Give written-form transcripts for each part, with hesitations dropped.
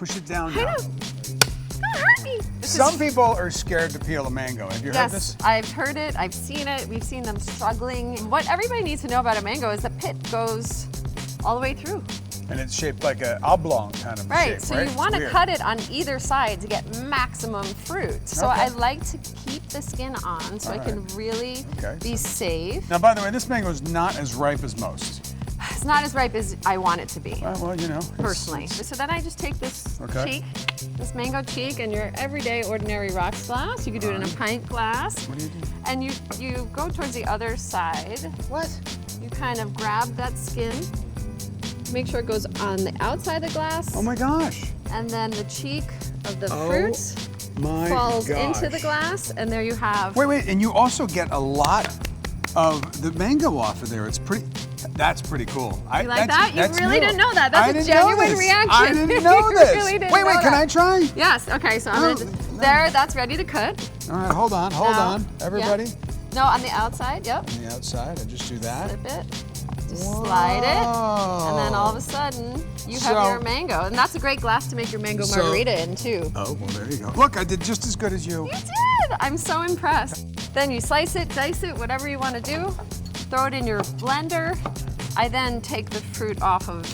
Push it down I now. know. Don't hurt me. Some people are scared to peel a mango. Have you heard this? Yes, I've heard it. I've seen it. We've seen them struggling. What everybody needs to know about a mango is the pit goes all the way through. And it's shaped like an oblong kind of shape, So right? you want to Weird. cut it on either side to get maximum fruit. So Okay. I like to keep the skin on so I can really be safe. Now, by the way, this mango is not as ripe as most. It's not as ripe as I want it to be. Well, you know. Personally. So then I just take this cheek, this mango cheek, and your everyday ordinary rocks glass. You could do it in a pint glass. What do you do? And you go towards the other side. What? You kind of grab that skin, make sure it goes on the outside of the glass. Oh my gosh. And then the cheek of the fruit falls into the glass, and there you have. Wait, and you also get a lot of the mango off of there. It's pretty. That's pretty cool. You like that? You really didn't know that. I That's a didn't know genuine this. reaction. I didn't know You this. really didn't wait, know can that. I try? Yes. Okay. So I'm gonna. There. That's ready to cut. All right, hold on, everybody. No, on the outside. Yep. On the outside, I just do that. Flip it. Just slide it, and then all of a sudden you have your mango, and that's a great glass to make your mango margarita in too. Oh, well, there you go. Look, I did just as good as you. You did. I'm so impressed. Then you slice it, dice it, whatever you want to do. Throw it in your blender. I then take the fruit off of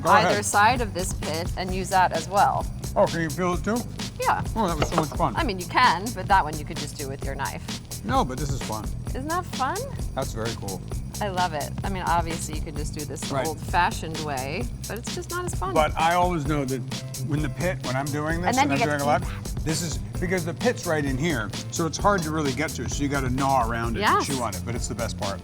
either side of this pit and use that as well. Oh, can you peel it too? Yeah. Oh, that was so much fun. I mean, you can, but that one you could just do with your knife. No, but this is fun. Isn't that fun? That's very cool. I love it. I mean, obviously you could just do this the old-fashioned way, but it's just not as fun. But I always know that when I'm doing this, and I'm doing a lot, this is because the pit's right in here, so it's hard to really get to, so you got to gnaw around it and chew on it, but it's the best part.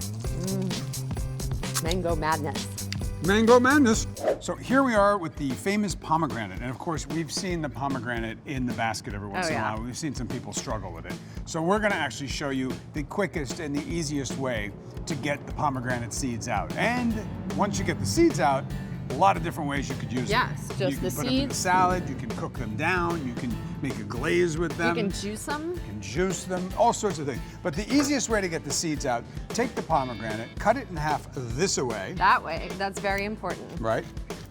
Mango madness. Mango madness. So here we are with the famous pomegranate, and of course we've seen the pomegranate in the basket every once in a while. We've seen some people struggle with it. So we're going to actually show you the quickest and the easiest way to get the pomegranate seeds out. And once you get the seeds out, a lot of different ways you could use them. Yes, You just can the put them in a seeds. salad, you can cook them down, you can make a glaze with them. You can juice them. You can juice them, all sorts of things. But the easiest way to get the seeds out, take the pomegranate, cut it in half this way. That way, that's very important. Right.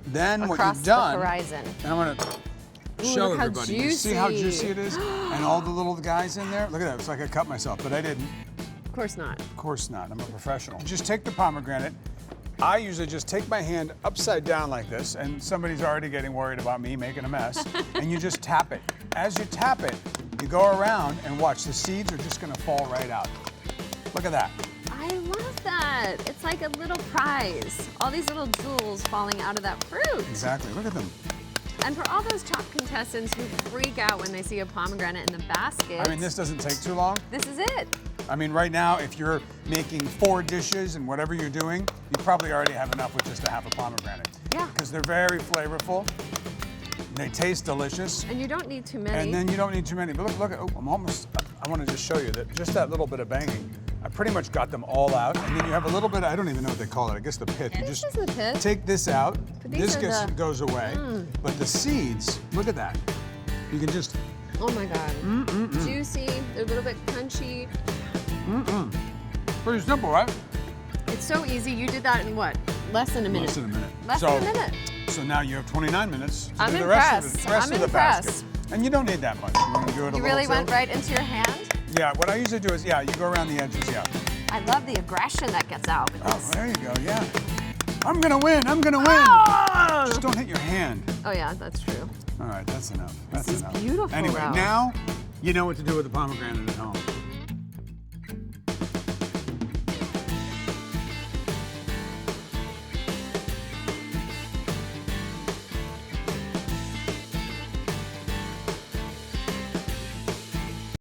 Then Across what you've done, the horizon. and I want to show everybody. You see how juicy it is? And all the little guys in there? Look at that, it's like I cut myself, but I didn't. Of course not. Of course not, I'm a professional. Just take the pomegranate. I usually just take my hand upside down like this, and somebody's already getting worried about me making a mess, and you just tap it. As you tap it, you go around and watch, the seeds are just gonna fall right out. Look at that. I love that. It's like a little prize. All these little jewels falling out of that fruit. Exactly, look at them. And for all those top contestants who freak out when they see a pomegranate in the basket. I mean, this doesn't take too long. This is it. I mean, right now, if you're making 4 dishes and whatever you're doing, you probably already have enough with just a half a pomegranate. Yeah. Because they're very flavorful. They taste delicious. And you don't need too many. And then you don't need too many. But look, I'm almost, I want to just show you that just that little bit of banging, I pretty much got them all out. And then you have a little bit, I don't even know what they call it, I guess the pit. Yeah, You this just is the pit. take this out. These This are goes away. But the seeds, look at that. You can just, Oh my God. Juicy, a little bit crunchy. pretty simple, right? It's so easy. You did that in what? Less than a minute. Less than a minute. Less than a minute. So now you have 29 minutes to I'm do the rest of impressed. the, rest I'm of the impressed. basket. And you don't need that much. You want to do it a You little really too? went right into your hand? Yeah, what I usually do is, you go around the edges, I love the aggression that gets out with Oh, this. there you go, yeah. I'm gonna win, I'm gonna win. Oh! Just don't hit your hand. Oh yeah, that's true. All right, that's enough. That's This is enough. beautiful, Anyway, though. now you know what to do with the pomegranate at home.